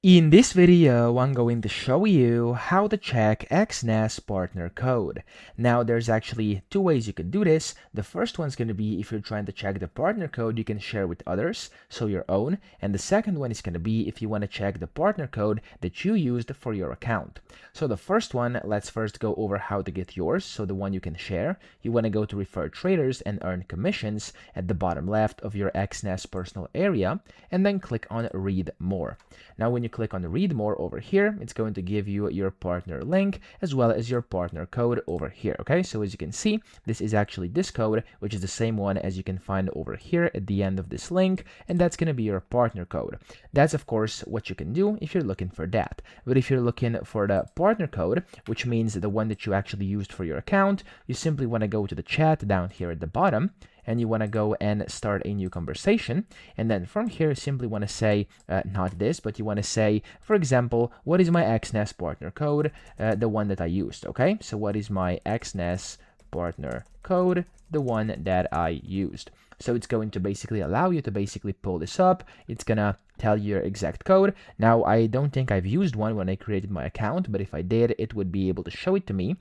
In this video, I'm going to show you how to check Exness partner code. Now, there's actually two ways you can do this. The first one's going to be if you're trying to check the partner code you can share with others, so your own. And the second one is going to be if you want to check the partner code that you used for your account. So the first one, let's first go over how to get yours, so the one you can share. You want to go to refer traders and earn commissions at the bottom left of your Exness personal area, and then click on read more. Now, when you click on read more over here, it's going to give you your partner link as well as your partner code over here. Okay, so as you can see, this is actually this code, which is the same one as you can find over here at the end of this link, and that's going to be your partner code. That's of course what you can do if you're looking for that. But if you're looking for the partner code, which means the one that you actually used for your account, you simply want to go to the chat down here at the bottom, and you want to go and start a new conversation. And then from here, you simply want to say, not this, but you want to say, for example, what is my Exness partner code, the one that I used, okay? So what is my Exness partner code, the one that I used? So it's going to basically allow you to basically pull this up. It's gonna tell you your exact code. Now, I don't think I've used one when I created my account, but if I did, it would be able to show it to me.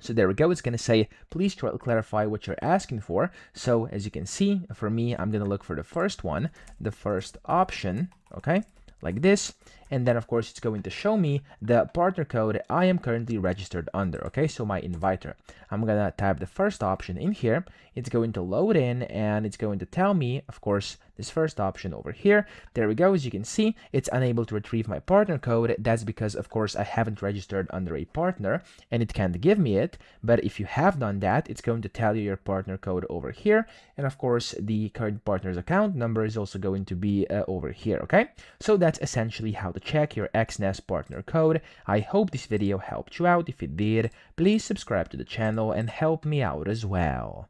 So there we go. It's going to say, please try to clarify what you're asking for. So as you can see, for me, I'm going to look for the first one, the first option, okay, like this. And then, of course, it's going to show me the partner code I am currently registered under, okay, so my inviter. I'm going to type the first option in here. It's going to load in, and it's going to tell me, of course, this first option over here. There we go. As you can see, it's unable to retrieve my partner code. That's because, of course, I haven't registered under a partner, and it can't give me it. But if you have done that, it's going to tell you your partner code over here. And, of course, the current partner's account number is also going to be over here, okay? So that's essentially how to check your Exness partner code. I hope this video helped you out. If it did, please subscribe to the channel and help me out as well.